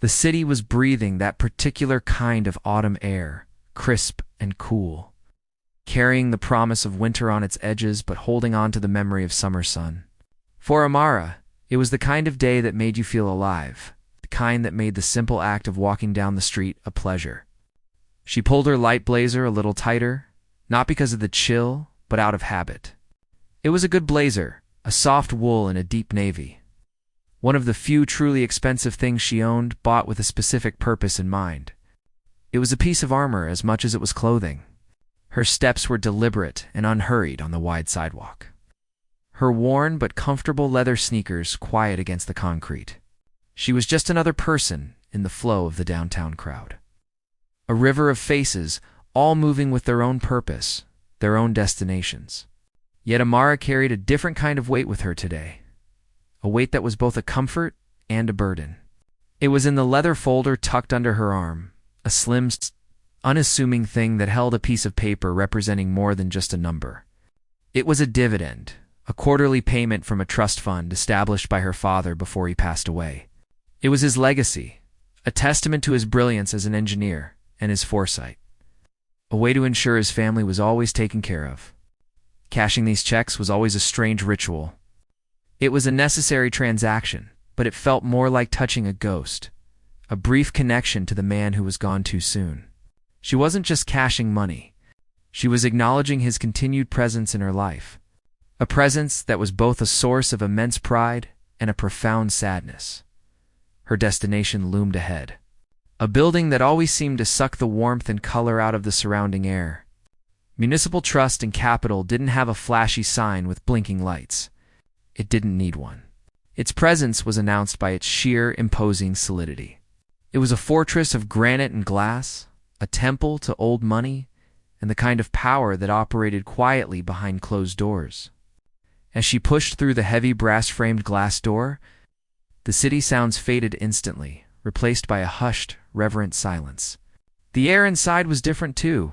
The city was breathing that particular kind of autumn air, crisp and cool, carrying the promise of winter on its edges but holding on to the memory of summer sun. For Amara, it was the kind of day that made you feel alive, the kind that made the simple act of walking down the street a pleasure. She pulled her light blazer a little tighter, not because of the chill, but out of habit. It was a good blazer, a soft wool in a deep navy. One of the few truly expensive things she owned, bought with a specific purpose in mind. It was a piece of armor as much as it was clothing. Her steps were deliberate and unhurried on the wide sidewalk. Her worn but comfortable leather sneakers quiet against the concrete. She was just another person in the flow of the downtown crowd. A river of faces, all moving with their own purpose, their own destinations. Yet Amara carried a different kind of weight with her today. A weight that was both a comfort and a burden. It was in the leather folder tucked under her arm, a slim, unassuming thing that held a piece of paper representing more than just a number. It was a dividend, a quarterly payment from a trust fund established by her father before he passed away. It was his legacy, a testament to his brilliance as an engineer and his foresight. A way to ensure his family was always taken care of. Cashing these checks was always a strange ritual. It was a necessary transaction, but it felt more like touching a ghost, a brief connection to the man who was gone too soon. She wasn't just cashing money. She was acknowledging his continued presence in her life, a presence that was both a source of immense pride and a profound sadness. Her destination loomed ahead, a building that always seemed to suck the warmth and color out of the surrounding air. Municipal Trust and Capital didn't have a flashy sign with blinking lights. It didn't need one. Its presence was announced by its sheer, imposing solidity. It was a fortress of granite and glass, a temple to old money, and the kind of power that operated quietly behind closed doors. As she pushed through the heavy brass-framed glass door, the city sounds faded instantly, replaced by a hushed, reverent silence. The air inside was different too.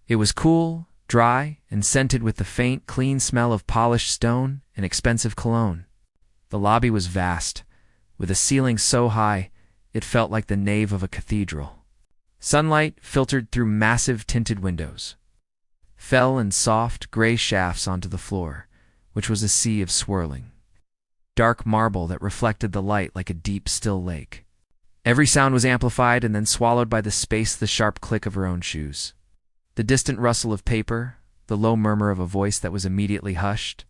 It was cool, dry, and scented with the faint, clean smell of polished stone and expensive cologne. The lobby was vast, with a ceiling so high it felt like the nave of a cathedral. Sunlight filtered through massive tinted windows, fell in soft, gray shafts onto the floor, which was a sea of swirling, dark marble that reflected the light like a deep, still lake. Every sound was amplified and then swallowed by the sharp click of her own shoes. The distant rustle of paper, the low murmur of a voice that was immediately hushed.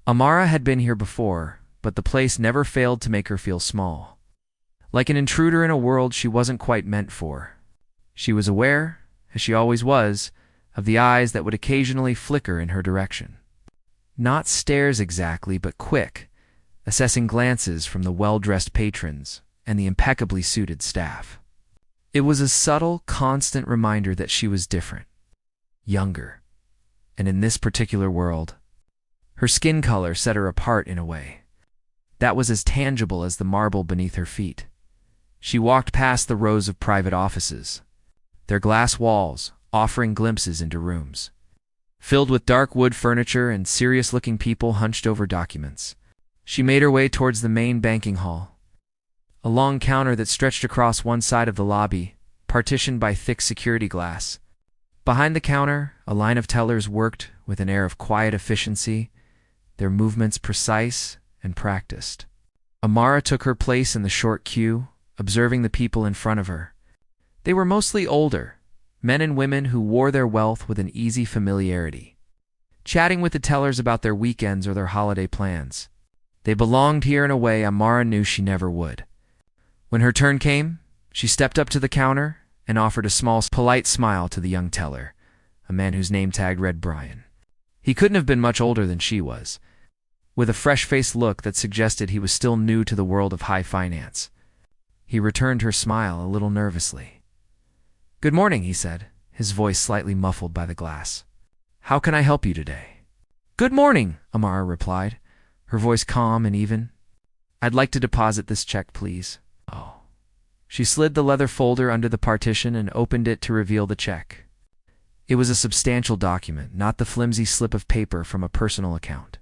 Amara had been here before, but the place never failed to make her feel small. Like an intruder in a world she wasn't quite meant for. She was aware, as she always was, of the eyes that would occasionally flicker in her direction. Not stares exactly, but quick, assessing glances from the well-dressed patrons and the impeccably suited staff. It was a subtle, constant reminder that she was different, younger, and in this particular world, her skin color set her apart in a way that was as tangible as the marble beneath her feet. She walked past the rows of private offices, their glass walls offering glimpses into rooms, filled with dark wood furniture and serious-looking people hunched over documents. She made her way towards the main banking hall, a long counter that stretched across one side of the lobby, partitioned by thick security glass. Behind the counter, a line of tellers worked with an air of quiet efficiency, their movements precise and practiced. Amara took her place in the short queue, observing the people in front of her. They were mostly older, men and women who wore their wealth with an easy familiarity, chatting with the tellers about their weekends or their holiday plans. They belonged here in a way Amara knew she never would. When her turn came, she stepped up to the counter and offered a small, polite smile to the young teller, a man whose name tag read Brian. He couldn't have been much older than she was, with a fresh-faced look that suggested he was still new to the world of high finance. He returned her smile a little nervously. "Good morning," he said, his voice slightly muffled by the glass. "How can I help you today?" "Good morning," Amara replied, her voice calm and even. "I'd like to deposit this check, please." "Oh." She slid the leather folder under the partition and opened it to reveal the check. It was a substantial document, not the flimsy slip of paper from a personal account,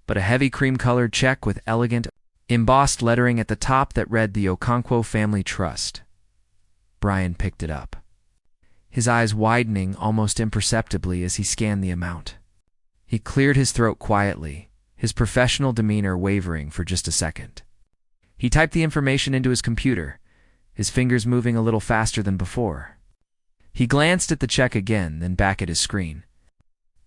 but a heavy cream-colored check with elegant, embossed lettering at the top that read the Okonkwo Family Trust. Brian picked it up, his eyes widening almost imperceptibly as he scanned the amount. He cleared his throat quietly, his professional demeanor wavering for just a second. He typed the information into his computer, his fingers moving a little faster than before. He glanced at the check again, then back at his screen.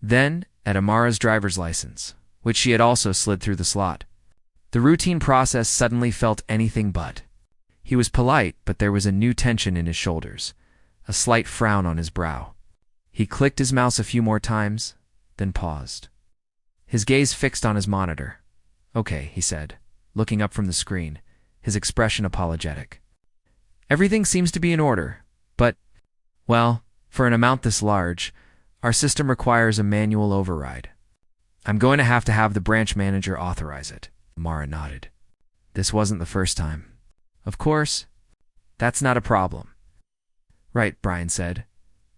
Then at Amara's driver's license, which she had also slid through the slot. The routine process suddenly felt anything but. He was polite, but there was a new tension in his shoulders, a slight frown on his brow. He clicked his mouse a few more times, then paused. His gaze fixed on his monitor. "Okay," he said, looking up from the screen, his expression apologetic. "Everything seems to be in order, but, well, for an amount this large, our system requires a manual override. I'm going to have the branch manager authorize it." Amara nodded. This wasn't the first time. "Of course. That's not a problem." "Right," Brian said,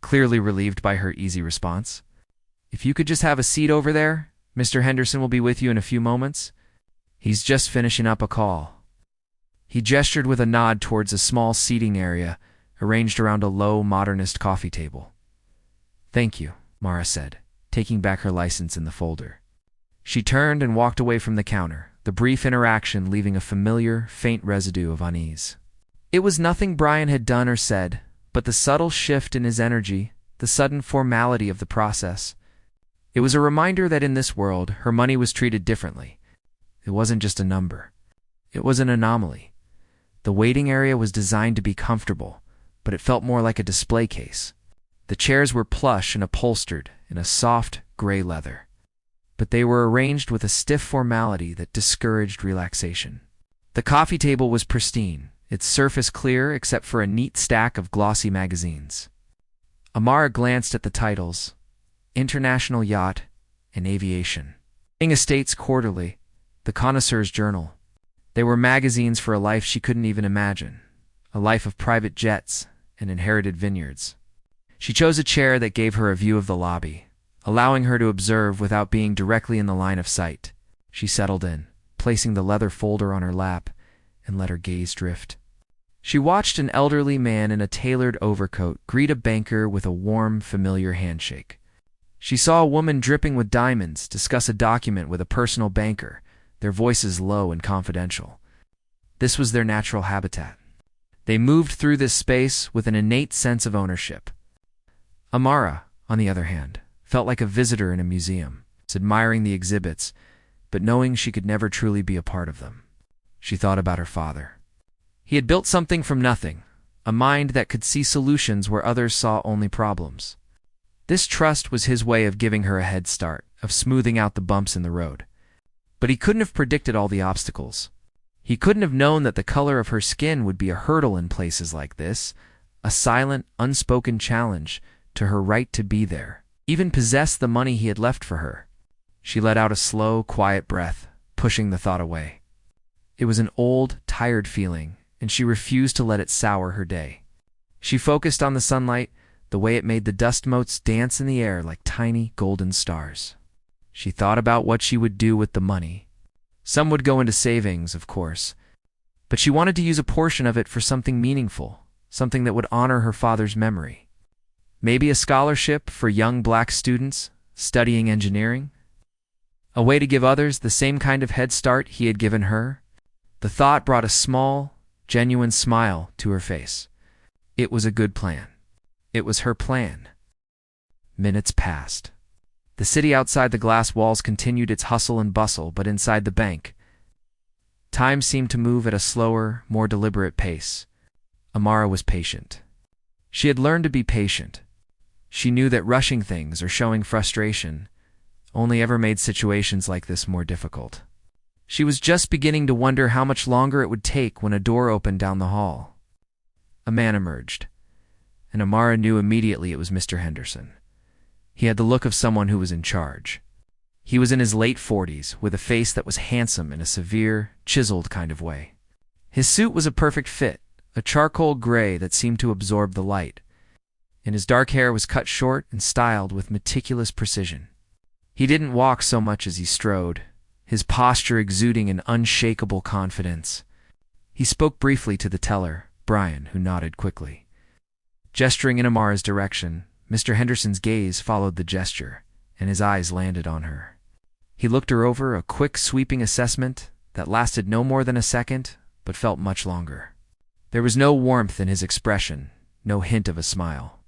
clearly relieved by her easy response. "If you could just have a seat over there, Mr. Henderson will be with you in a few moments. He's just finishing up a call." He gestured with a nod towards a small seating area arranged around a low, modernist coffee table. "Thank you," Mara said, taking back her license in the folder. She turned and walked away from the counter, the brief interaction leaving a familiar, faint residue of unease. It was nothing Brian had done or said, but the subtle shift in his energy, the sudden formality of the process. It was a reminder that in this world, her money was treated differently. It wasn't just a number. It was an anomaly. The waiting area was designed to be comfortable, but it felt more like a display case. The chairs were plush and upholstered in a soft, gray leather, but they were arranged with a stiff formality that discouraged relaxation. The coffee table was pristine, its surface clear except for a neat stack of glossy magazines. Amara glanced at the titles: International Yacht and Aviation, Estates Quarterly, The Connoisseur's Journal. They were magazines for a life she couldn't even imagine, a life of private jets and inherited vineyards. She chose a chair that gave her a view of the lobby, allowing her to observe without being directly in the line of sight. She settled in, placing the leather folder on her lap, and let her gaze drift. She watched an elderly man in a tailored overcoat greet a banker with a warm, familiar handshake. She saw a woman dripping with diamonds discuss a document with a personal banker, their voices low and confidential. This was their natural habitat. They moved through this space with an innate sense of ownership. Amara, on the other hand, felt like a visitor in a museum, admiring the exhibits, but knowing she could never truly be a part of them. She thought about her father. He had built something from nothing, a mind that could see solutions where others saw only problems. This trust was his way of giving her a head start, of smoothing out the bumps in the road. But he couldn't have predicted all the obstacles. He couldn't have known that the color of her skin would be a hurdle in places like this, a silent, unspoken challenge to her right to be there, even possess the money he had left for her. She let out a slow, quiet breath, pushing the thought away. It was an old, tired feeling, and she refused to let it sour her day. She focused on the sunlight, the way it made the dust motes dance in the air like tiny golden stars. She thought about what she would do with the money. Some would go into savings, of course, but she wanted to use a portion of it for something meaningful, something that would honor her father's memory. Maybe a scholarship for young black students studying engineering? A way to give others the same kind of head start he had given her? The thought brought a small, genuine smile to her face. It was a good plan. It was her plan. Minutes passed. The city outside the glass walls continued its hustle and bustle, but inside the bank, time seemed to move at a slower, more deliberate pace. Amara was patient. She had learned to be patient. She knew that rushing things or showing frustration only ever made situations like this more difficult. She was just beginning to wonder how much longer it would take when a door opened down the hall. A man emerged, and Amara knew immediately it was Mr. Henderson. He had the look of someone who was in charge. He was in his late 40s, with a face that was handsome in a severe, chiseled kind of way. His suit was a perfect fit, a charcoal gray that seemed to absorb the light, and his dark hair was cut short and styled with meticulous precision. He didn't walk so much as he strode, his posture exuding an unshakable confidence. He spoke briefly to the teller, Brian, who nodded quickly. Gesturing in Amara's direction, Mr. Henderson's gaze followed the gesture, and his eyes landed on her. He looked her over, a quick, sweeping assessment that lasted no more than a second, but felt much longer. There was no warmth in his expression, no hint of a smile.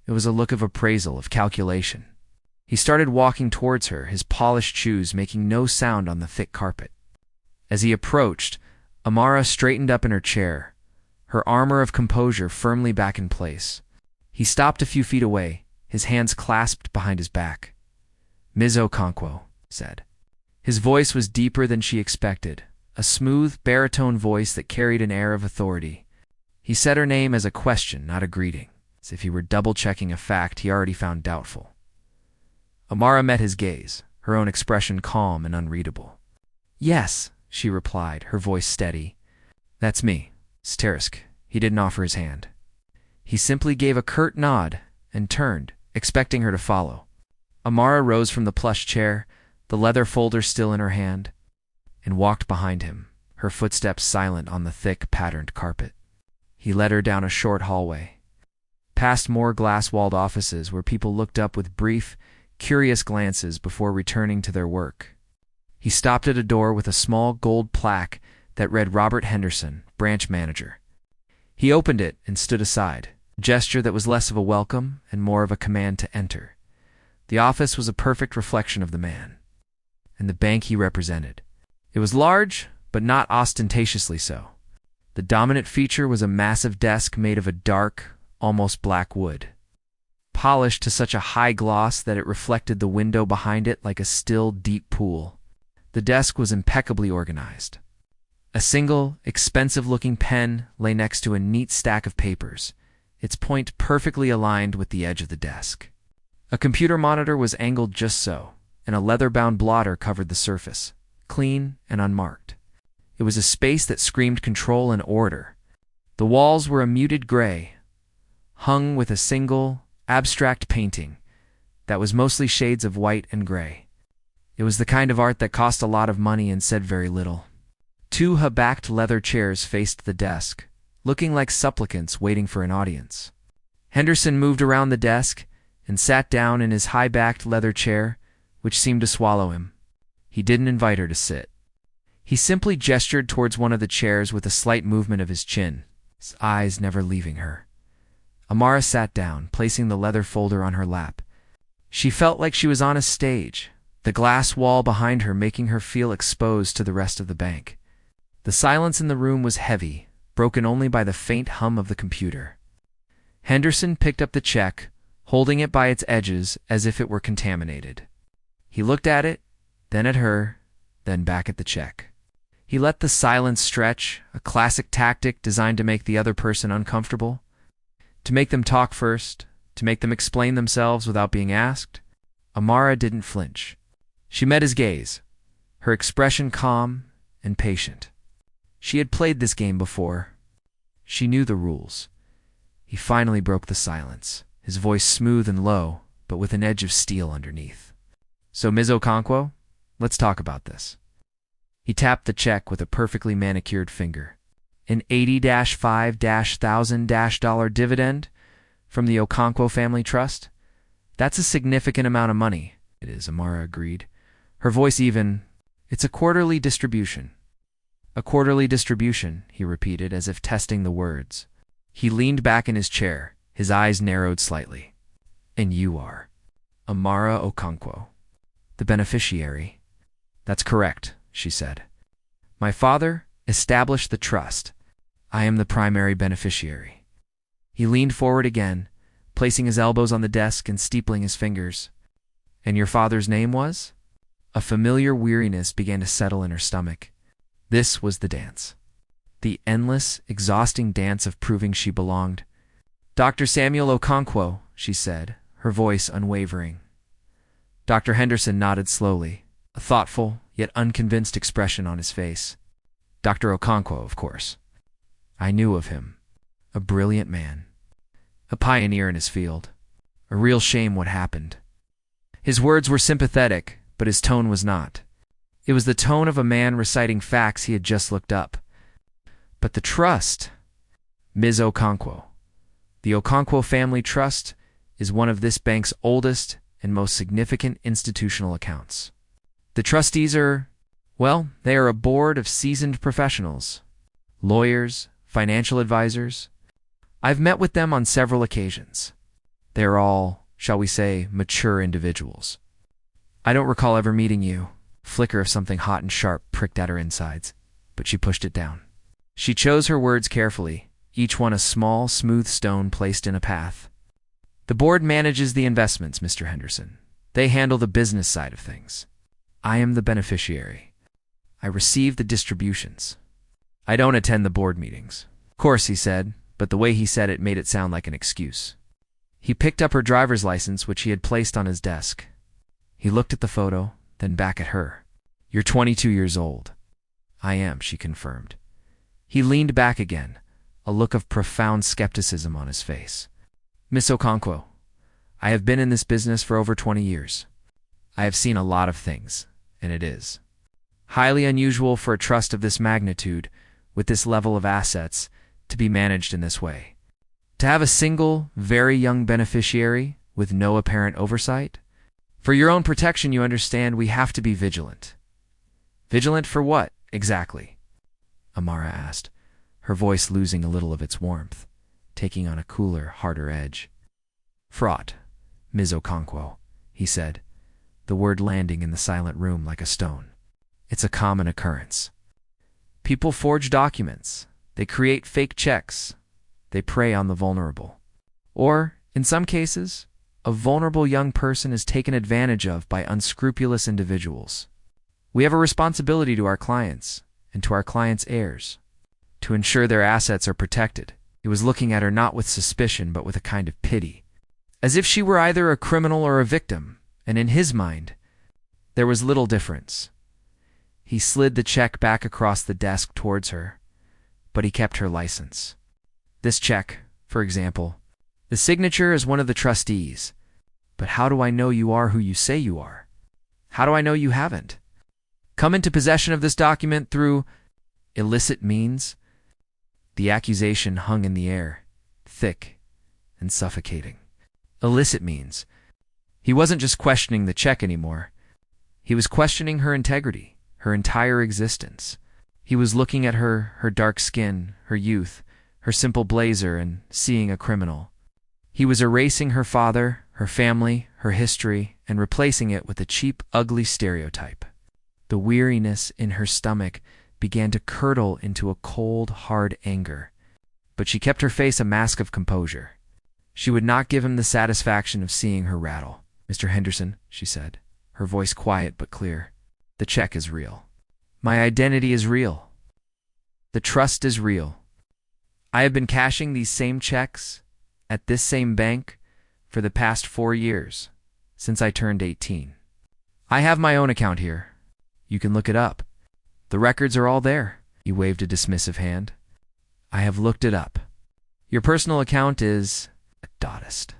It was a look of appraisal, of calculation. He started walking towards her, his polished shoes making no sound on the thick carpet. As he approached, Amara straightened up in her chair, her armor of composure firmly back in place. He stopped a few feet away, his hands clasped behind his back. "Ms. Okonkwo," said. His voice was deeper than she expected, a smooth, baritone voice that carried an air of authority. He said her name as a question, not a greeting, as if he were double-checking a fact he already found doubtful. Amara met his gaze, her own expression calm and unreadable. "Yes," she replied, her voice steady. "That's me, Sterisk." He didn't offer his hand. He simply gave a curt nod and turned, expecting her to follow. Amara rose from the plush chair, the leather folder still in her hand, and walked behind him, her footsteps silent on the thick, patterned carpet. He led her down a short hallway, past more glass-walled offices where people looked up with brief, curious glances before returning to their work. He stopped at a door with a small gold plaque that read Robert Henderson, branch manager. He opened it and stood aside, a gesture that was less of a welcome and more of a command to enter. The office was a perfect reflection of the man and the bank he represented. It was large, but not ostentatiously so. The dominant feature was a massive desk made of a dark, almost black wood, polished to such a high gloss that it reflected the window behind it like a still, deep pool. The desk was impeccably organized. A single, expensive-looking pen lay next to a neat stack of papers, its point perfectly aligned with the edge of the desk. A computer monitor was angled just so, and a leather-bound blotter covered the surface, clean and unmarked. It was a space that screamed control and order. The walls were a muted gray, hung with a single, abstract painting that was mostly shades of white and gray. It was the kind of art that cost a lot of money and said very little. Two high-backed leather chairs faced the desk, looking like supplicants waiting for an audience. Henderson moved around the desk and sat down in his high-backed leather chair, which seemed to swallow him. He didn't invite her to sit. He simply gestured towards one of the chairs with a slight movement of his chin, his eyes never leaving her. Amara sat down, placing the leather folder on her lap. She felt like she was on a stage, the glass wall behind her making her feel exposed to the rest of the bank. The silence in the room was heavy, broken only by the faint hum of the computer. Henderson picked up the check, holding it by its edges as if it were contaminated. He looked at it, then at her, then back at the check. He let the silence stretch, a classic tactic designed to make the other person uncomfortable, to make them talk first, to make them explain themselves without being asked. Amara didn't flinch. She met his gaze, her expression calm and patient. She had played this game before. She knew the rules. He finally broke the silence, his voice smooth and low, but with an edge of steel underneath. "So, Ms. Okonkwo, let's talk about this." He tapped the check with a perfectly manicured finger. "An $80,000 dividend from the Okonkwo Family Trust? That's a significant amount of money." "It is," Amara agreed, her voice even. "It's a quarterly distribution." "A quarterly distribution," he repeated, as if testing the words. He leaned back in his chair, his eyes narrowed slightly. "And you are Amara Okonkwo, the beneficiary?" "That's correct," she said. "My father established the trust. I am the primary beneficiary." He leaned forward again, placing his elbows on the desk and steepling his fingers. "And your father's name was?" A familiar weariness began to settle in her stomach. This was the dance. The endless, exhausting dance of proving she belonged. "Dr. Samuel Okonkwo," she said, her voice unwavering. Dr. Henderson nodded slowly, a thoughtful, yet unconvinced expression on his face. "Dr. Okonkwo, of course. I knew of him. A brilliant man. A pioneer in his field. A real shame what happened." His words were sympathetic, but his tone was not. It was the tone of a man reciting facts he had just looked up. But the trust, Ms. Okonkwo. The Okonkwo Family Trust is one of this bank's oldest and most significant institutional accounts. The trustees are, well, they are a board of seasoned professionals, lawyers, financial advisors. I've met with them on several occasions. They are all, shall we say, mature individuals. I don't recall ever meeting you. Flicker of something hot and sharp pricked at her insides, but she pushed it down. She chose her words carefully, each one a small, smooth stone placed in a path. The board manages the investments, Mr. Henderson. They handle the business side of things. I am the beneficiary. I receive the distributions. I don't attend the board meetings. Of course, he said, but the way he said it made it sound like an excuse. He picked up her driver's license, which he had placed on his desk. He looked at the photo, then back at her. You're 22 years old. I am, she confirmed. He leaned back again, a look of profound skepticism on his face. Miss Okonkwo, I have been in this business for over 20 years. I have seen a lot of things, and it is highly unusual for a trust of this magnitude, with this level of assets, to be managed in this way. To have a single, very young beneficiary with no apparent oversight? For your own protection, you understand, we have to be vigilant. Vigilant for what, exactly? Amara asked, her voice losing a little of its warmth, taking on a cooler, harder edge. Fraught, Ms. Okonkwo, he said, the word landing in the silent room like a stone. It's a common occurrence. People forge documents. They create fake checks. They prey on the vulnerable. Or, in some cases, a vulnerable young person is taken advantage of by unscrupulous individuals. We have a responsibility to our clients and to our clients' heirs to ensure their assets are protected. He was looking at her not with suspicion but with a kind of pity, as if she were either a criminal or a victim, and in his mind, there was little difference. He slid the check back across the desk towards her, but he kept her license. This check, for example, the signature is one of the trustees. But how do I know you are who you say you are? How do I know you haven't come into possession of this document through illicit means? The accusation hung in the air, thick and suffocating. Illicit means. He wasn't just questioning the check anymore. He was questioning her integrity, her entire existence. He was looking at her dark skin, her youth, her simple blazer, and seeing a criminal. He was erasing her father, her family, her history, and replacing it with a cheap, ugly stereotype. The weariness in her stomach began to curdle into a cold, hard anger. But she kept her face a mask of composure. She would not give him the satisfaction of seeing her rattle. Mr. Henderson, she said, her voice quiet but clear, the check is real. My identity is real. The trust is real. I have been cashing these same checks at this same bank for the past 4 years, since I turned 18. I have my own account here. You can look it up. The records are all there. He waved a dismissive hand. I have looked it up. Your personal account is a dotist.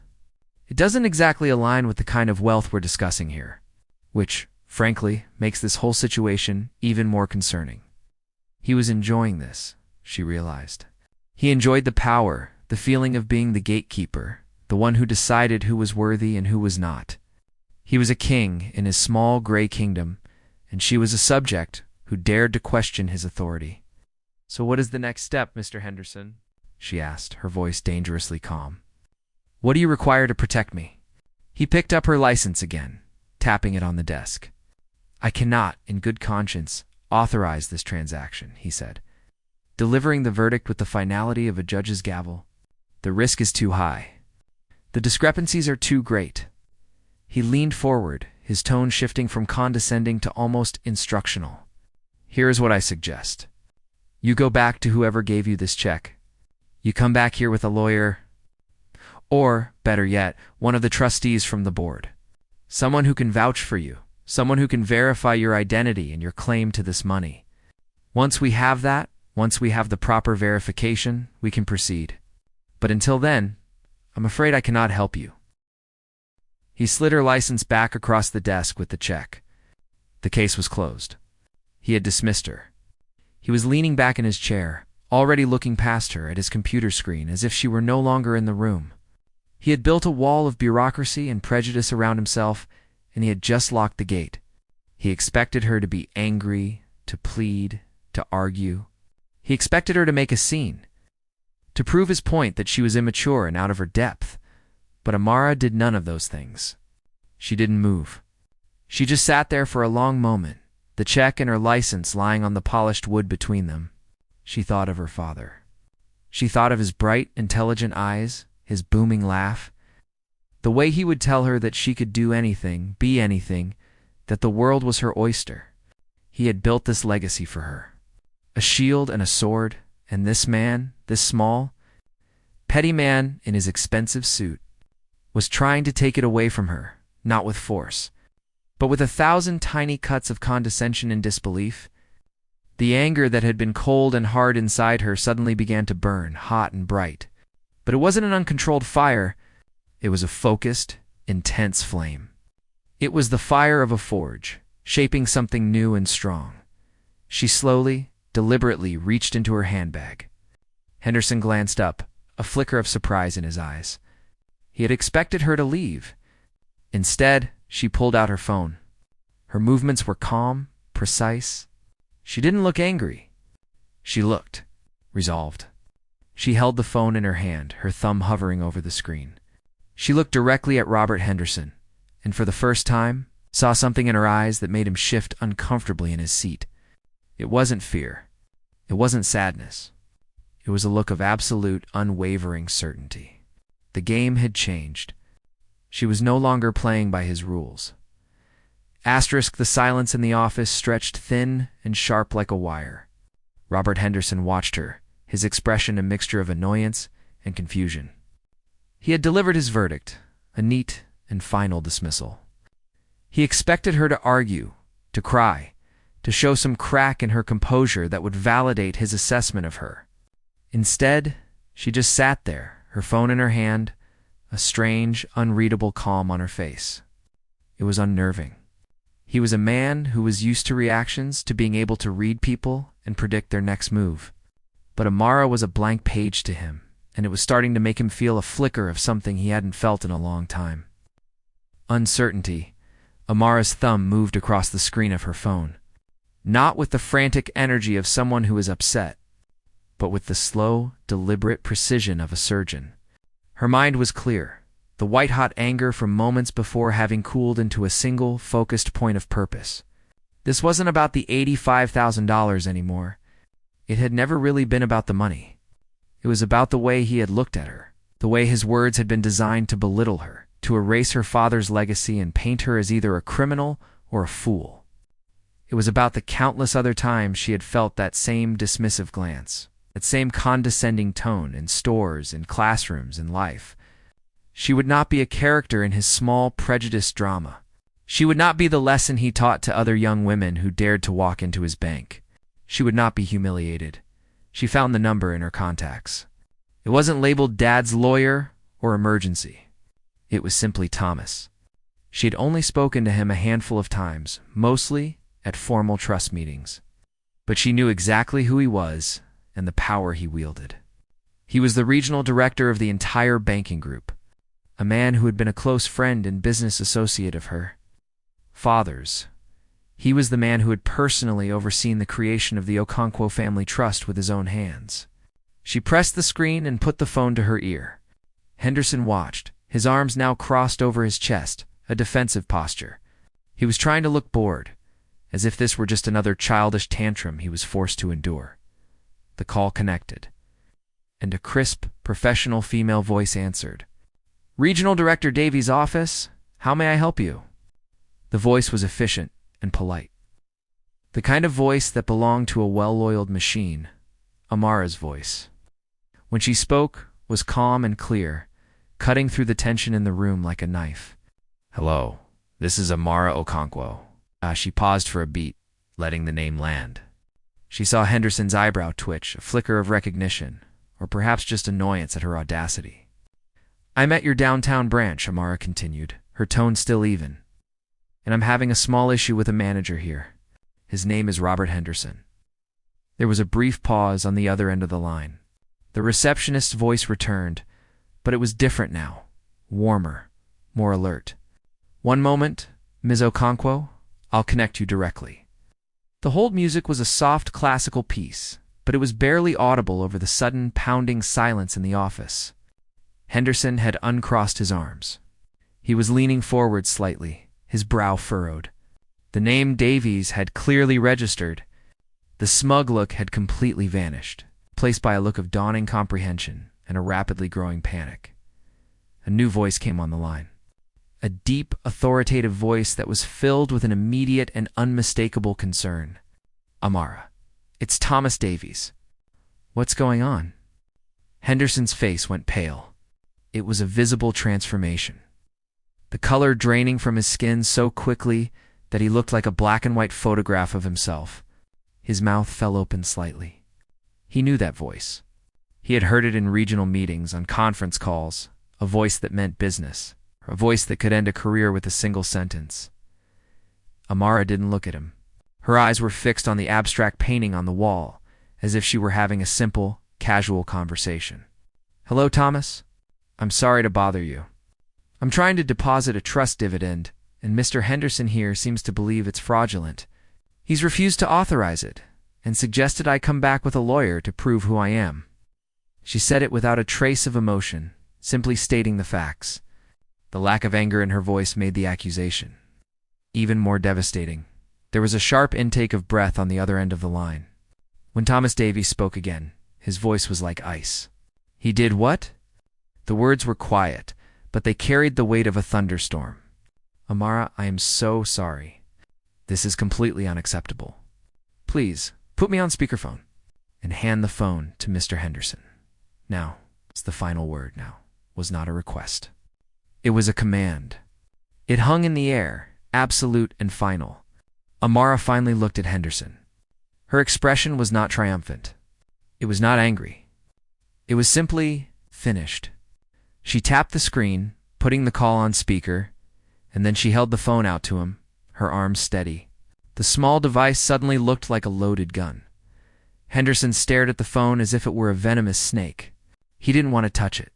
It doesn't exactly align with the kind of wealth we're discussing here, which, frankly, makes this whole situation even more concerning. He was enjoying this, she realized. He enjoyed the power, the feeling of being the gatekeeper, the one who decided who was worthy and who was not. He was a king in his small gray kingdom, and she was a subject who dared to question his authority. So what is the next step, Mr. Henderson? She asked, her voice dangerously calm. What do you require to protect me? He picked up her license again, tapping it on the desk. I cannot, in good conscience, authorize this transaction, he said, delivering the verdict with the finality of a judge's gavel. The risk is too high. The discrepancies are too great. He leaned forward, his tone shifting from condescending to almost instructional. Here is what I suggest. You go back to whoever gave you this check. You come back here with a lawyer, or, better yet, one of the trustees from the board. Someone who can vouch for you, someone who can verify your identity and your claim to this money. Once we have that, once we have the proper verification, we can proceed. But until then, I'm afraid I cannot help you. He slid her license back across the desk with the check. The case was closed. He had dismissed her. He was leaning back in his chair, already looking past her at his computer screen as if she were no longer in the room. He had built a wall of bureaucracy and prejudice around himself, and he had just locked the gate. He expected her to be angry, to plead, to argue. He expected her to make a scene, to prove his point that she was immature and out of her depth. But Amara did none of those things. She didn't move. She just sat there for a long moment, the check and her license lying on the polished wood between them. She thought of her father. She thought of his bright, intelligent eyes, his booming laugh, the way he would tell her that she could do anything, be anything, that the world was her oyster. He had built this legacy for her. A shield and a sword, and this man, this small, petty man in his expensive suit, was trying to take it away from her, not with force, but with 1,000 tiny cuts of condescension and disbelief. The anger that had been cold and hard inside her suddenly began to burn, hot and bright. But it wasn't an uncontrolled fire. It was a focused, intense flame. It was the fire of a forge, shaping something new and strong. She slowly, deliberately reached into her handbag. Henderson glanced up, a flicker of surprise in his eyes. He had expected her to leave. Instead, she pulled out her phone. Her movements were calm, precise. She didn't look angry. She looked resolved. She held the phone in her hand, her thumb hovering over the screen. She looked directly at Robert Henderson, and for the first time, saw something in her eyes that made him shift uncomfortably in his seat. It wasn't fear. It wasn't sadness. It was a look of absolute, unwavering certainty. The game had changed. She was no longer playing by his rules. The silence in the office stretched thin and sharp like a wire. Robert Henderson watched her, his expression a mixture of annoyance and confusion. He had delivered his verdict, a neat and final dismissal. He expected her to argue, to cry, to show some crack in her composure that would validate his assessment of her. Instead, she just sat there, her phone in her hand, a strange, unreadable calm on her face. It was unnerving. He was a man who was used to reactions, to being able to read people and predict their next move. But Amara was a blank page to him, and it was starting to make him feel a flicker of something he hadn't felt in a long time. Uncertainty. Amara's thumb moved across the screen of her phone. Not with the frantic energy of someone who is upset, but with the slow, deliberate precision of a surgeon. Her mind was clear, the white-hot anger from moments before having cooled into a single, focused point of purpose. This wasn't about the $85,000 anymore. It had never really been about the money. It was about the way he had looked at her, the way his words had been designed to belittle her, to erase her father's legacy and paint her as either a criminal or a fool. It was about the countless other times she had felt that same dismissive glance, that same condescending tone in stores, in classrooms, in life. She would not be a character in his small, prejudiced drama. She would not be the lesson he taught to other young women who dared to walk into his bank. She would not be humiliated. She found the number in her contacts. It wasn't labeled Dad's lawyer or emergency. It was simply Thomas. She had only spoken to him a handful of times, mostly at formal trust meetings. But she knew exactly who he was and the power he wielded. He was the regional director of the entire banking group, a man who had been a close friend and business associate of her father's. He was the man who had personally overseen the creation of the Okonkwo family trust with his own hands. She pressed the screen and put the phone to her ear. Henderson watched, his arms now crossed over his chest, a defensive posture. He was trying to look bored, as if this were just another childish tantrum he was forced to endure. The call connected, and a crisp, professional female voice answered. "Regional Director Davies' office. How may I help you?" The voice was efficient and polite. The kind of voice that belonged to a well-oiled machine, Amara's voice. When she spoke, was calm and clear, cutting through the tension in the room like a knife. "Hello, this is Amara Okonkwo." She paused for a beat, letting the name land. She saw Henderson's eyebrow twitch, a flicker of recognition, or perhaps just annoyance at her audacity. "I'm at your downtown branch," Amara continued, her tone still even. "And I'm having a small issue with a manager here. His name is Robert Henderson." There was a brief pause on the other end of the line. The receptionist's voice returned, but it was different now, warmer, more alert. "One moment, Ms. Okonkwo. I'll connect you directly." The hold music was a soft classical piece, but it was barely audible over the sudden pounding silence in the office. Henderson had uncrossed his arms. He was leaning forward slightly, his brow furrowed. The name Davies had clearly registered. The smug look had completely vanished, replaced by a look of dawning comprehension and a rapidly growing panic. A new voice came on the line. A deep, authoritative voice that was filled with an immediate and unmistakable concern. "Amara, it's Thomas Davies. What's going on?" Henderson's face went pale. It was a visible transformation. The color draining from his skin so quickly that he looked like a black and white photograph of himself. His mouth fell open slightly. He knew that voice. He had heard it in regional meetings, on conference calls, a voice that meant business, a voice that could end a career with a single sentence. Amara didn't look at him. Her eyes were fixed on the abstract painting on the wall, as if she were having a simple, casual conversation. "Hello, Thomas. I'm sorry to bother you. I'm trying to deposit a trust dividend, and Mr. Henderson here seems to believe it's fraudulent. He's refused to authorize it, and suggested I come back with a lawyer to prove who I am." She said it without a trace of emotion, simply stating the facts. The lack of anger in her voice made the accusation even more devastating. There was a sharp intake of breath on the other end of the line. When Thomas Davies spoke again, his voice was like ice. "He did what?" The words were quiet, but they carried the weight of a thunderstorm. "Amara, I am so sorry. This is completely unacceptable. Please, put me on speakerphone," and hand the phone to Mr. Henderson. Now, it's the final word now, was not a request. It was a command. It hung in the air, absolute and final. Amara finally looked at Henderson. Her expression was not triumphant. It was not angry. It was simply finished. She tapped the screen, putting the call on speaker, and then she held the phone out to him, her arms steady. The small device suddenly looked like a loaded gun. Henderson stared at the phone as if it were a venomous snake. He didn't want to touch it.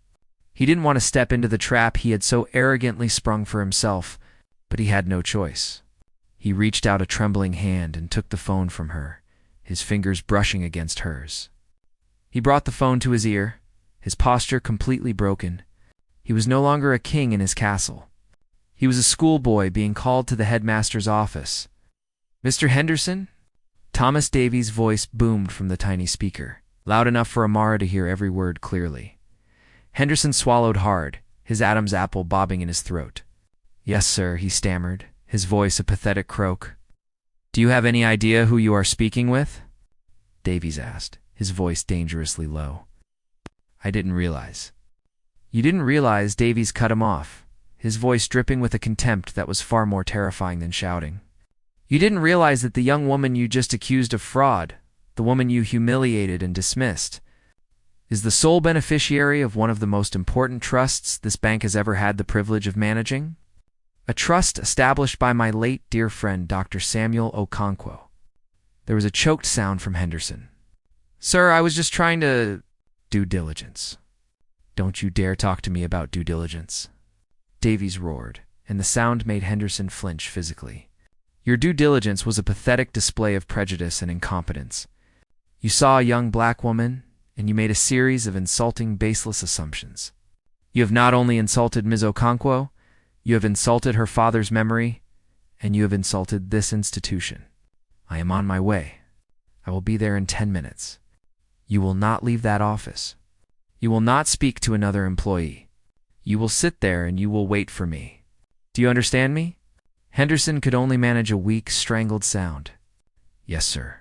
He didn't want to step into the trap he had so arrogantly sprung for himself, but he had no choice. He reached out a trembling hand and took the phone from her, his fingers brushing against hers. He brought the phone to his ear, his posture completely broken. He was no longer a king in his castle. He was a schoolboy being called to the headmaster's office. "Mr. Henderson?" Thomas Davies' voice boomed from the tiny speaker, loud enough for Amara to hear every word clearly. Henderson swallowed hard, his Adam's apple bobbing in his throat. "Yes, sir," he stammered, his voice a pathetic croak. "Do you have any idea who you are speaking with?" Davies asked, his voice dangerously low. "I didn't realize." "You didn't realize?" Davies cut him off, his voice dripping with a contempt that was far more terrifying than shouting. "You didn't realize that the young woman you just accused of fraud, the woman you humiliated and dismissed, is the sole beneficiary of one of the most important trusts this bank has ever had the privilege of managing? A trust established by my late dear friend, Dr. Samuel Okonkwo." There was a choked sound from Henderson. "Sir, I was just trying to—" "Due diligence. Don't you dare talk to me about due diligence." Davies roared, and the sound made Henderson flinch physically. "Your due diligence was a pathetic display of prejudice and incompetence. You saw a young black woman, and you made a series of insulting, baseless assumptions. You have not only insulted Ms. Okonkwo, you have insulted her father's memory, and you have insulted this institution. I am on my way. I will be there in 10 minutes. You will not leave that office. You will not speak to another employee. You will sit there and you will wait for me. Do you understand me?" Henderson could only manage a weak, strangled sound. "Yes, sir."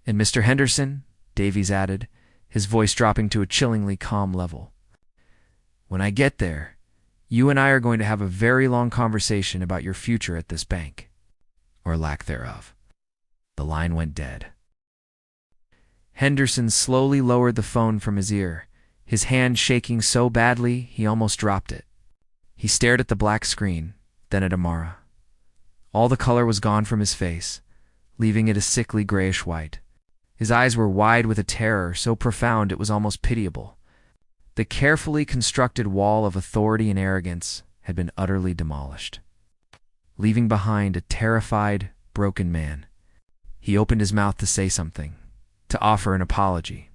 "And Mr. Henderson," Davies added, his voice dropping to a chillingly calm level, "when I get there, you and I are going to have a very long conversation about your future at this bank, or lack thereof." The line went dead. Henderson slowly lowered the phone from his ear, his hand shaking so badly he almost dropped it. He stared at the black screen, then at Amara. All the color was gone from his face, leaving it a sickly grayish-white. His eyes were wide with a terror so profound it was almost pitiable. The carefully constructed wall of authority and arrogance had been utterly demolished, leaving behind a terrified, broken man. He opened his mouth to say something, to offer an apology,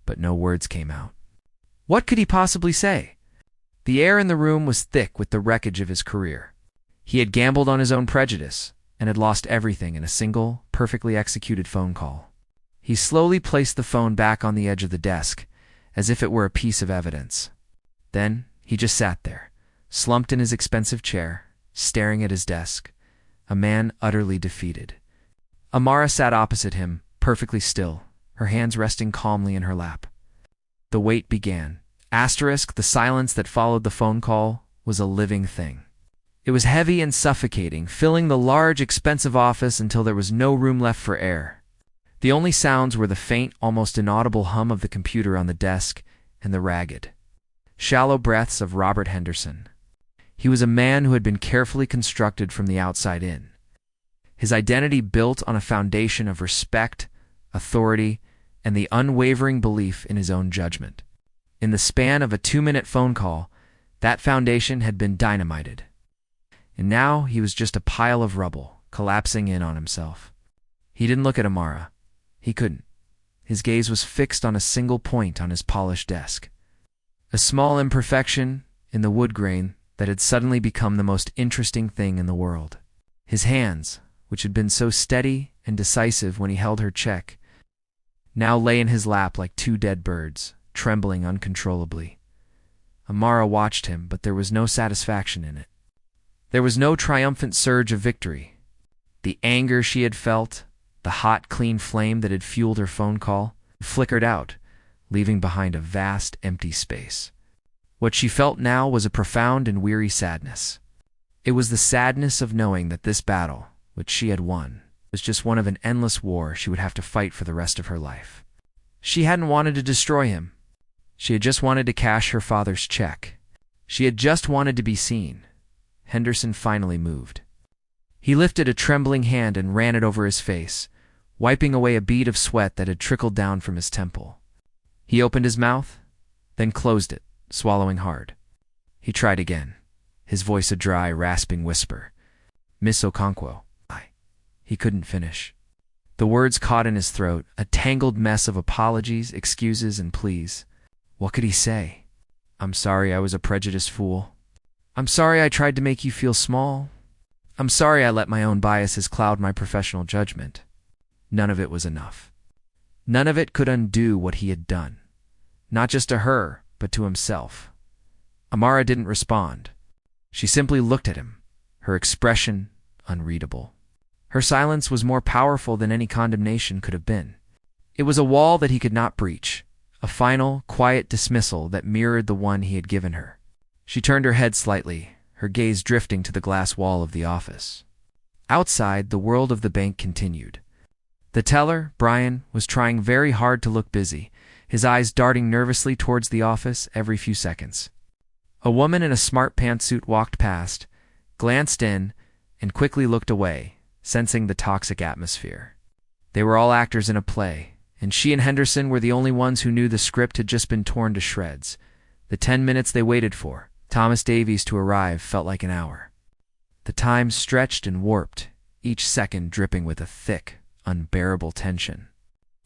but no words came out. What could he possibly say? The air in the room was thick with the wreckage of his career. He had gambled on his own prejudice and had lost everything in a single, perfectly executed phone call. He slowly placed the phone back on the edge of the desk, as if it were a piece of evidence. Then he just sat there, slumped in his expensive chair, staring at his desk, a man utterly defeated. Amara sat opposite him, perfectly still, her hands resting calmly in her lap. The wait began. The silence that followed the phone call was a living thing. It was heavy and suffocating, filling the large, expensive office until there was no room left for air. The only sounds were the faint, almost inaudible hum of the computer on the desk and the ragged, shallow breaths of Robert Henderson. He was a man who had been carefully constructed from the outside in. His identity built on a foundation of respect, authority, and the unwavering belief in his own judgment. In the span of a 2-minute phone call, that foundation had been dynamited. And now he was just a pile of rubble, collapsing in on himself. He didn't look at Amara. He couldn't. His gaze was fixed on a single point on his polished desk. A small imperfection in the wood grain that had suddenly become the most interesting thing in the world. His hands, which had been so steady and decisive when he held her check, now lay in his lap like two dead birds, trembling uncontrollably. Amara watched him, but there was no satisfaction in it. There was no triumphant surge of victory. The anger she had felt, the hot, clean flame that had fueled her phone call, flickered out, leaving behind a vast, empty space. What she felt now was a profound and weary sadness. It was the sadness of knowing that this battle, which she had won, was just one of an endless war she would have to fight for the rest of her life. She hadn't wanted to destroy him. She had just wanted to cash her father's check. She had just wanted to be seen. Henderson finally moved. He lifted a trembling hand and ran it over his face, wiping away a bead of sweat that had trickled down from his temple. He opened his mouth, then closed it, swallowing hard. He tried again, his voice a dry, rasping whisper. Miss Okonkwo. He couldn't finish. The words caught in his throat, a tangled mess of apologies, excuses, and pleas. What could he say? I'm sorry I was a prejudiced fool. I'm sorry I tried to make you feel small. I'm sorry I let my own biases cloud my professional judgment. None of it was enough. None of it could undo what he had done. Not just to her, but to himself. Amara didn't respond. She simply looked at him, her expression unreadable. Her silence was more powerful than any condemnation could have been. It was a wall that he could not breach, a final, quiet dismissal that mirrored the one he had given her. She turned her head slightly, her gaze drifting to the glass wall of the office. Outside, the world of the bank continued. The teller, Brian, was trying very hard to look busy, his eyes darting nervously towards the office every few seconds. A woman in a smart pantsuit walked past, glanced in, and quickly looked away, sensing the toxic atmosphere. They were all actors in a play, and she and Henderson were the only ones who knew the script had just been torn to shreds. The 10 minutes they waited for, Thomas Davies to arrive, felt like an hour. The time stretched and warped, each second dripping with a thick, unbearable tension.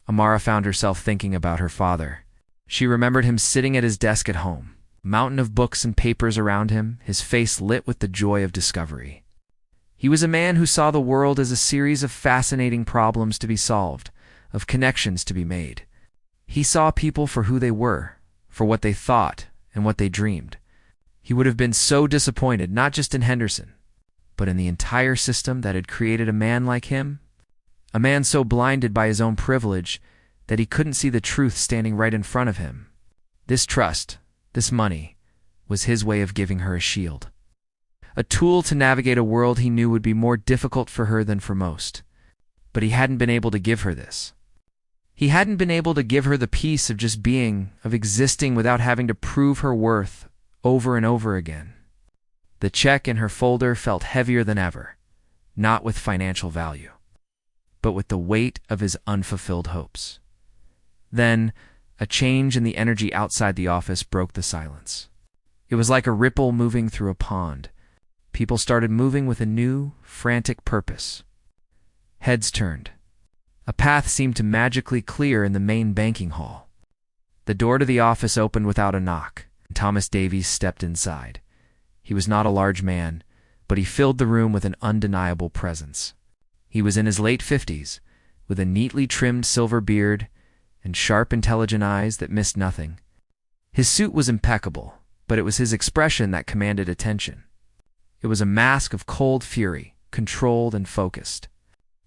Amara found herself thinking about her father. She remembered him sitting at his desk at home, a mountain of books and papers around him, his face lit with the joy of discovery. He was a man who saw the world as a series of fascinating problems to be solved, of connections to be made. He saw people for who they were, for what they thought and what they dreamed. He would have been so disappointed not just in Henderson, but in the entire system that had created a man like him, a man so blinded by his own privilege that he couldn't see the truth standing right in front of him. This trust, this money, was his way of giving her a shield. A tool to navigate a world he knew would be more difficult for her than for most. But he hadn't been able to give her this. He hadn't been able to give her the peace of just being, of existing without having to prove her worth over and over again. The check in her folder felt heavier than ever, not with financial value, but with the weight of his unfulfilled hopes. Then, a change in the energy outside the office broke the silence. It was like a ripple moving through a pond. People started moving with a new, frantic purpose. Heads turned. A path seemed to magically clear in the main banking hall. The door to the office opened without a knock, and Thomas Davies stepped inside. He was not a large man, but he filled the room with an undeniable presence. He was in his late 50s, with a neatly trimmed silver beard and sharp, intelligent eyes that missed nothing. His suit was impeccable, but it was his expression that commanded attention. It was a mask of cold fury, controlled and focused.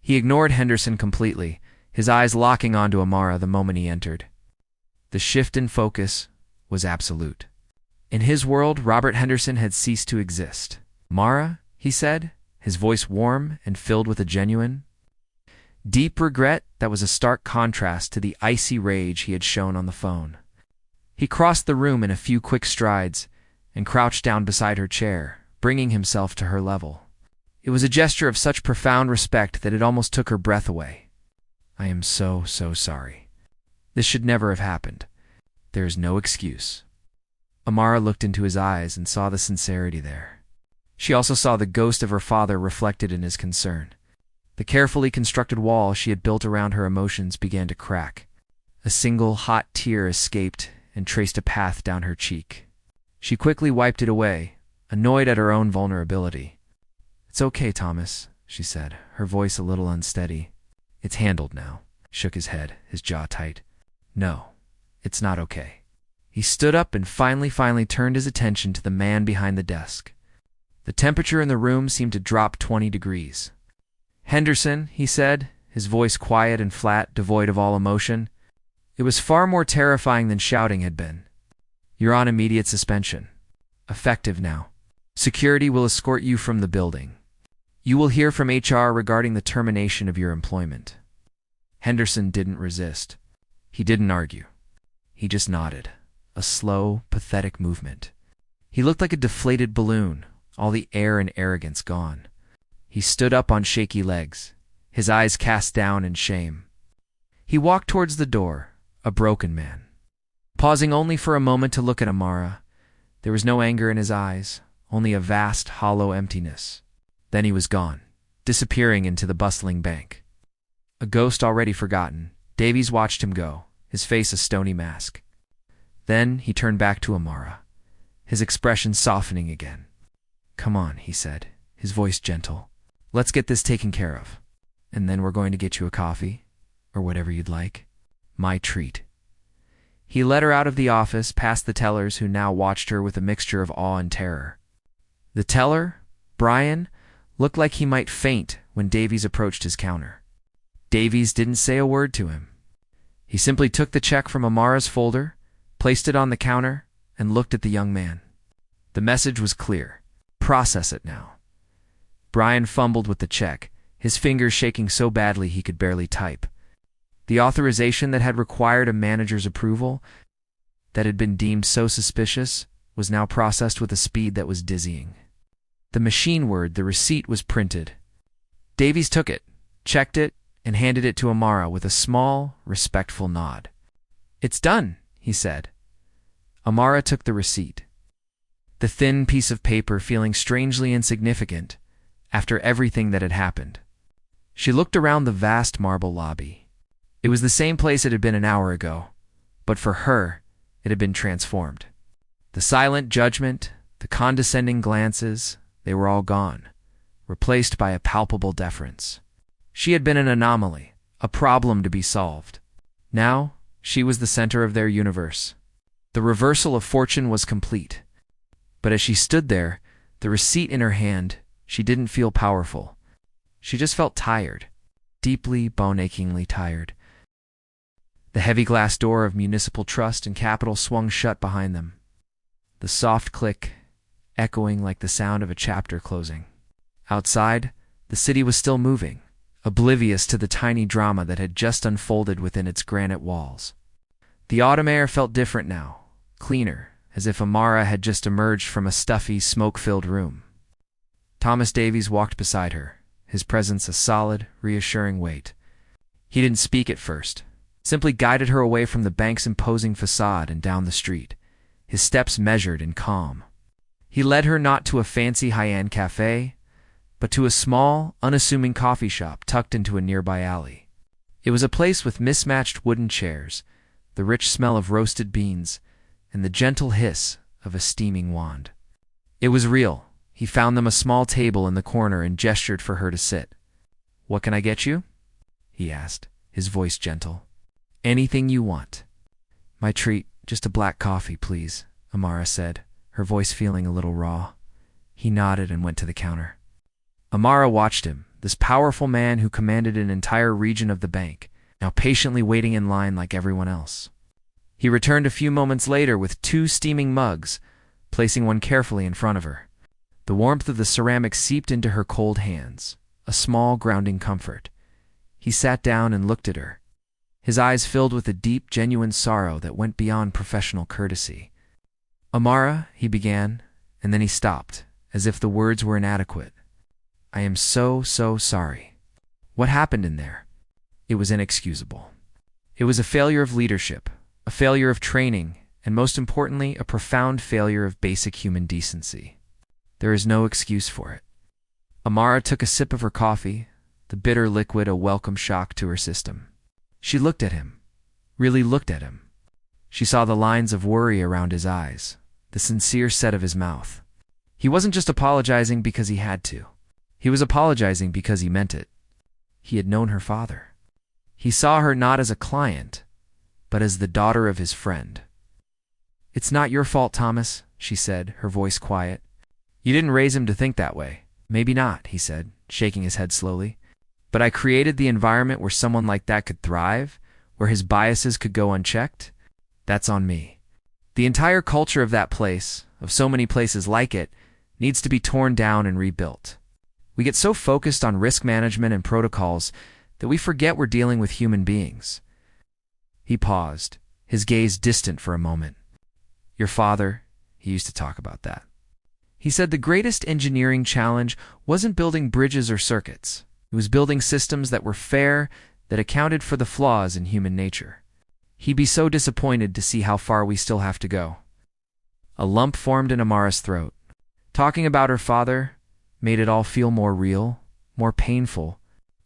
He ignored Henderson completely, his eyes locking onto Amara the moment he entered. The shift in focus was absolute. In his world, Robert Henderson had ceased to exist. "Amara," he said, his voice warm and filled with a genuine, deep regret that was a stark contrast to the icy rage he had shown on the phone. He crossed the room in a few quick strides and crouched down beside her chair, bringing himself to her level. It was a gesture of such profound respect that it almost took her breath away. "I am so sorry. This should never have happened. There is no excuse." Amara looked into his eyes and saw the sincerity there. She also saw the ghost of her father reflected in his concern. The carefully constructed wall she had built around her emotions began to crack. A single hot tear escaped and traced a path down her cheek. She quickly wiped it away, annoyed at her own vulnerability. "It's okay, Thomas," she said, her voice a little unsteady. "It's handled now." He shook his head, his jaw tight. "No, it's not okay." He stood up and finally turned his attention to the man behind the desk. The temperature in the room seemed to drop 20 degrees. "Henderson," he said, his voice quiet and flat, devoid of all emotion. It was far more terrifying than shouting had been. "You're on immediate suspension. Effective now. Security will escort you from the building. You will hear from HR regarding the termination of your employment." Henderson didn't resist. He didn't argue. He just nodded, a slow, pathetic movement. He looked like a deflated balloon, all the air and arrogance gone. He stood up on shaky legs, his eyes cast down in shame. He walked towards the door, a broken man. Pausing only for a moment to look at Amara, there was no anger in his eyes, only a vast, hollow emptiness. Then he was gone, disappearing into the bustling bank. A ghost already forgotten, Davies watched him go, his face a stony mask. Then he turned back to Amara, his expression softening again. "Come on," he said, his voice gentle. "Let's get this taken care of. And then we're going to get you a coffee, or whatever you'd like. My treat." He led her out of the office, past the tellers who now watched her with a mixture of awe and terror. The teller, Brian, looked like he might faint when Davies approached his counter. Davies didn't say a word to him. He simply took the check from Amara's folder, placed it on the counter, and looked at the young man. The message was clear. Process it now. Brian fumbled with the check, his fingers shaking so badly he could barely type. The authorization that had required a manager's approval, that had been deemed so suspicious, was now processed with a speed that was dizzying. The machine word, the receipt, was printed. Davies took it, checked it, and handed it to Amara with a small, respectful nod. "It's done," he said. Amara took the receipt. The thin piece of paper feeling strangely insignificant after everything that had happened. She looked around the vast marble lobby. It was the same place it had been an hour ago, but for her, it had been transformed. The silent judgment, the condescending glances, they were all gone, replaced by a palpable deference. She had been an anomaly, a problem to be solved. Now, she was the center of their universe. The reversal of fortune was complete. But as she stood there, the receipt in her hand, she didn't feel powerful. She just felt tired, deeply, bone-achingly tired. The heavy glass door of Municipal Trust and Capital swung shut behind them. The soft click, echoing like the sound of a chapter closing. Outside, the city was still moving, oblivious to the tiny drama that had just unfolded within its granite walls. The autumn air felt different now, cleaner, as if Amara had just emerged from a stuffy, smoke-filled room. Thomas Davies walked beside her, his presence a solid, reassuring weight. He didn't speak at first, simply guided her away from the bank's imposing facade and down the street, his steps measured and calm. He led her not to a fancy high-end cafe, but to a small, unassuming coffee shop tucked into a nearby alley. It was a place with mismatched wooden chairs, the rich smell of roasted beans, and the gentle hiss of a steaming wand. It was real. He found them a small table in the corner and gestured for her to sit. "What can I get you?" he asked, his voice gentle. "Anything you want." "My treat, just a black coffee, please," Amara said, her voice feeling a little raw. He nodded and went to the counter. Amara watched him, this powerful man who commanded an entire region of the bank, now patiently waiting in line like everyone else. He returned a few moments later with 2 steaming mugs, placing one carefully in front of her. The warmth of the ceramic seeped into her cold hands, a small grounding comfort. He sat down and looked at her, his eyes filled with a deep, genuine sorrow that went beyond professional courtesy. "Amara," he began, and then he stopped, as if the words were inadequate. "I am so sorry. What happened in there? It was inexcusable. It was a failure of leadership, a failure of training, and most importantly, a profound failure of basic human decency. There is no excuse for it." Amara took a sip of her coffee, the bitter liquid a welcome shock to her system. She looked at him, really looked at him. She saw the lines of worry around his eyes, the sincere set of his mouth. He wasn't just apologizing because he had to. He was apologizing because he meant it. He had known her father. He saw her not as a client, but as the daughter of his friend. "It's not your fault, Thomas," she said, her voice quiet. "You didn't raise him to think that way." "Maybe not," he said, shaking his head slowly. "But I created the environment where someone like that could thrive, where his biases could go unchecked. That's on me. The entire culture of that place, of so many places like it, needs to be torn down and rebuilt. We get so focused on risk management and protocols that we forget we're dealing with human beings." He paused, his gaze distant for a moment. "Your father," he used to talk about that. He said the greatest engineering challenge wasn't building bridges or circuits. It was building systems that were fair, that accounted for the flaws in human nature. He'd be so disappointed to see how far we still have to go. A lump formed in Amara's throat. Talking about her father made it all feel more real, more painful.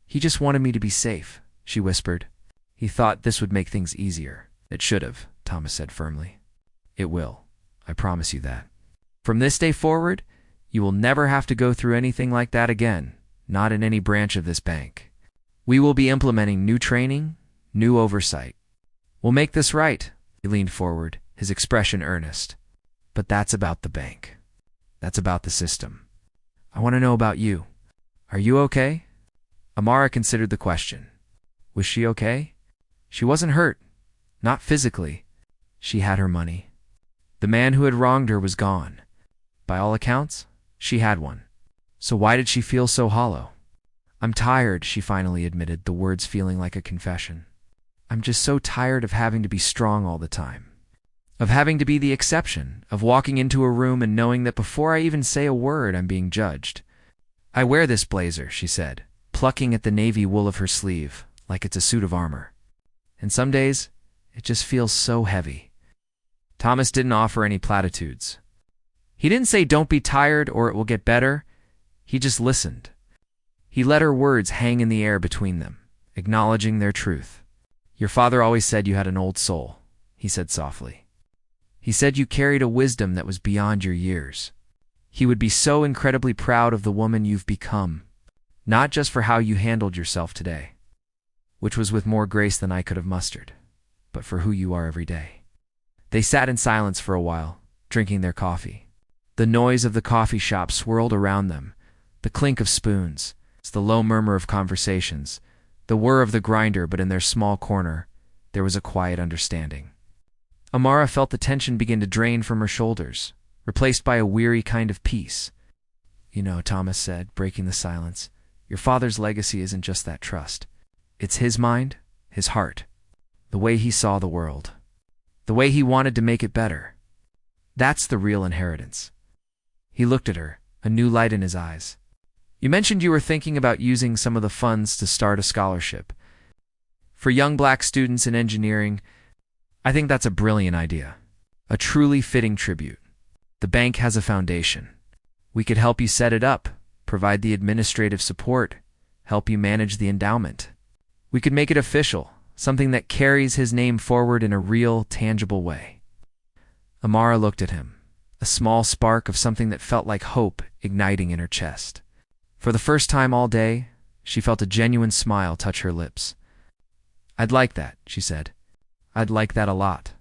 "He just wanted me to be safe," she whispered. "He thought this would make things easier." "It should have," Thomas said firmly. "It will. I promise you that. From this day forward, you will never have to go through anything like that again, not in any branch of this bank. We will be implementing new training, new oversight. We'll make this right." He leaned forward, his expression earnest. "But that's about the bank. That's about the system. I want to know about you. Are you okay?" Amara considered the question. Was she okay? She wasn't hurt. Not physically. She had her money. The man who had wronged her was gone. By all accounts, she had one. So why did she feel so hollow? "I'm tired," she finally admitted, the words feeling like a confession. "I'm just so tired of having to be strong all the time. Of having to be the exception, of walking into a room and knowing that before I even say a word, I'm being judged. I wear this blazer," she said, plucking at the navy wool of her sleeve, like it's a suit of armor. "And some days, it just feels so heavy." Thomas didn't offer any platitudes. He didn't say don't be tired or it will get better. He just listened. He let her words hang in the air between them, acknowledging their truth. "Your father always said you had an old soul," he said softly. "He said you carried a wisdom that was beyond your years. He would be so incredibly proud of the woman you've become, not just for how you handled yourself today, which was with more grace than I could have mustered, but for who you are every day." They sat in silence for a while, drinking their coffee. The noise of the coffee shop swirled around them, the clink of spoons, the low murmur of conversations, the whir of the grinder, but in their small corner, there was a quiet understanding. Amara felt the tension begin to drain from her shoulders, replaced by a weary kind of peace. "You know," Thomas said, breaking the silence, "your father's legacy isn't just that trust. It's his mind, his heart, the way he saw the world, the way he wanted to make it better. That's the real inheritance." He looked at her, a new light in his eyes. "You mentioned you were thinking about using some of the funds to start a scholarship. For young black students in engineering, I think that's a brilliant idea. A truly fitting tribute. The bank has a foundation. We could help you set it up, provide the administrative support, help you manage the endowment. We could make it official, something that carries his name forward in a real, tangible way. Amara looked at him, a small spark of something that felt like hope igniting in her chest. For the first time all day, she felt a genuine smile touch her lips. "I'd like that," she said. "I'd like that a lot."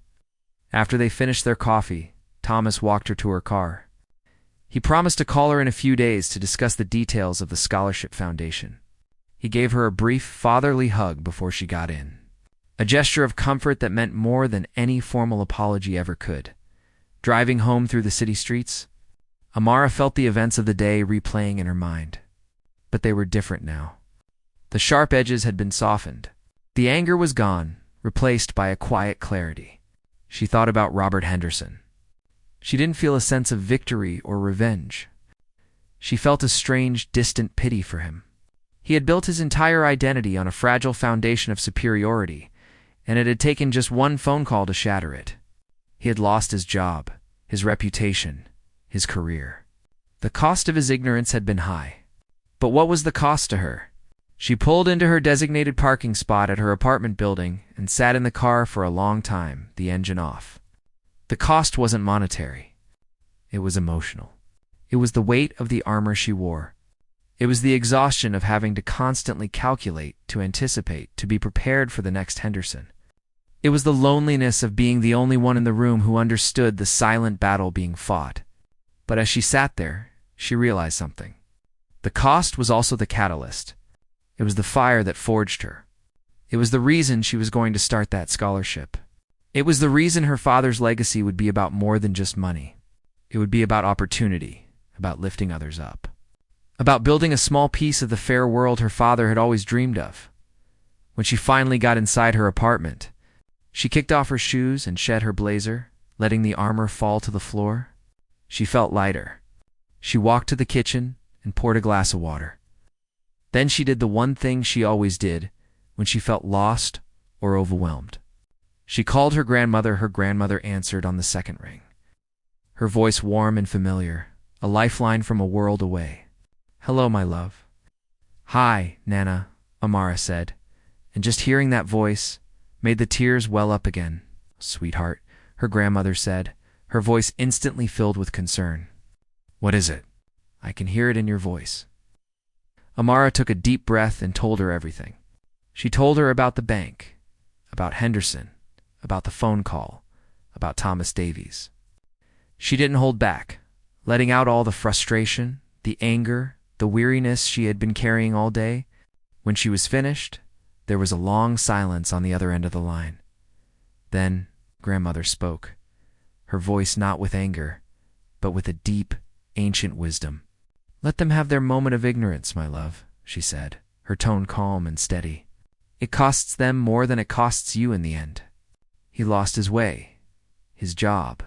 After they finished their coffee, Thomas walked her to her car. He promised to call her in a few days to discuss the details of the scholarship foundation. He gave her a brief, fatherly hug before she got in, a gesture of comfort that meant more than any formal apology ever could. Driving home through the city streets, Amara felt the events of the day replaying in her mind. But they were different now. The sharp edges had been softened. The anger was gone, replaced by a quiet clarity. She thought about Robert Henderson. She didn't feel a sense of victory or revenge. She felt a strange, distant pity for him. He had built his entire identity on a fragile foundation of superiority, and it had taken just one phone call to shatter it. He had lost his job, his reputation, his career. The cost of his ignorance had been high. But what was the cost to her? She pulled into her designated parking spot at her apartment building and sat in the car for a long time, the engine off. The cost wasn't monetary. It was emotional. It was the weight of the armor she wore. It was the exhaustion of having to constantly calculate, to anticipate, to be prepared for the next Henderson. It was the loneliness of being the only one in the room who understood the silent battle being fought. But as she sat there, she realized something. The cost was also the catalyst. It was the fire that forged her. It was the reason she was going to start that scholarship. It was the reason her father's legacy would be about more than just money. It would be about opportunity, about lifting others up, about building a small piece of the fair world her father had always dreamed of. When she finally got inside her apartment, she kicked off her shoes and shed her blazer, letting the armor fall to the floor. She felt lighter. She walked to the kitchen and poured a glass of water. Then she did the one thing she always did when she felt lost or overwhelmed. She called her grandmother. Her grandmother answered on the second ring. Her voice warm and familiar, a lifeline from a world away. "Hello, my love." "Hi, Nana," Amara said, and just hearing that voice made the tears well up again. "Sweetheart," her grandmother said, her voice instantly filled with concern. "What is it?" "I can hear it in your voice." Amara took a deep breath and told her everything. She told her about the bank, about Henderson, about the phone call, about Thomas Davies. She didn't hold back, letting out all the frustration, the anger, the weariness she had been carrying all day. When she was finished, there was a long silence on the other end of the line. Then grandmother spoke, her voice not with anger, but with a deep, ancient wisdom. "Let them have their moment of ignorance, my love," she said, her tone calm and steady. "It costs them more than it costs you in the end." He lost his way, his job,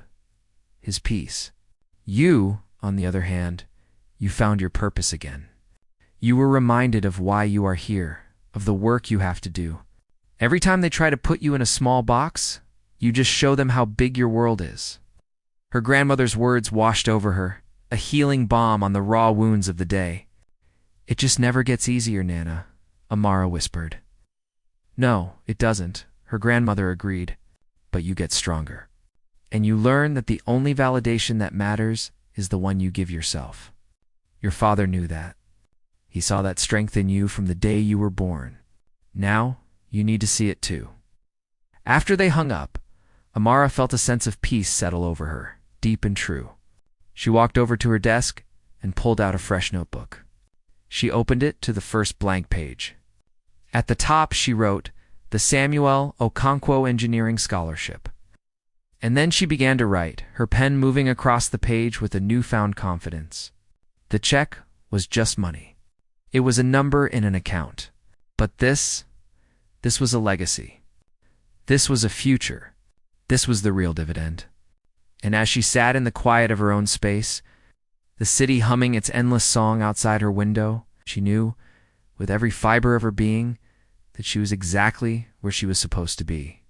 his peace. You, on the other hand, you found your purpose again. You were reminded of why you are here, of the work you have to do. Every time they try to put you in a small box, you just show them how big your world is. Her grandmother's words washed over her, a healing balm on the raw wounds of the day. "It just never gets easier, Nana," Amara whispered. "No, it doesn't," her grandmother agreed, "but you get stronger. And you learn that the only validation that matters is the one you give yourself. Your father knew that. He saw that strength in you from the day you were born. Now, you need to see it too." After they hung up, Amara felt a sense of peace settle over her, deep and true. She walked over to her desk and pulled out a fresh notebook. She opened it to the first blank page. At the top, she wrote, "The Samuel Okonkwo Engineering Scholarship." And then she began to write, her pen moving across the page with a newfound confidence. The check was just money. It was a number in an account. But this was a legacy. This was a future. This was the real dividend. And as she sat in the quiet of her own space, the city humming its endless song outside her window, she knew, with every fiber of her being, that she was exactly where she was supposed to be.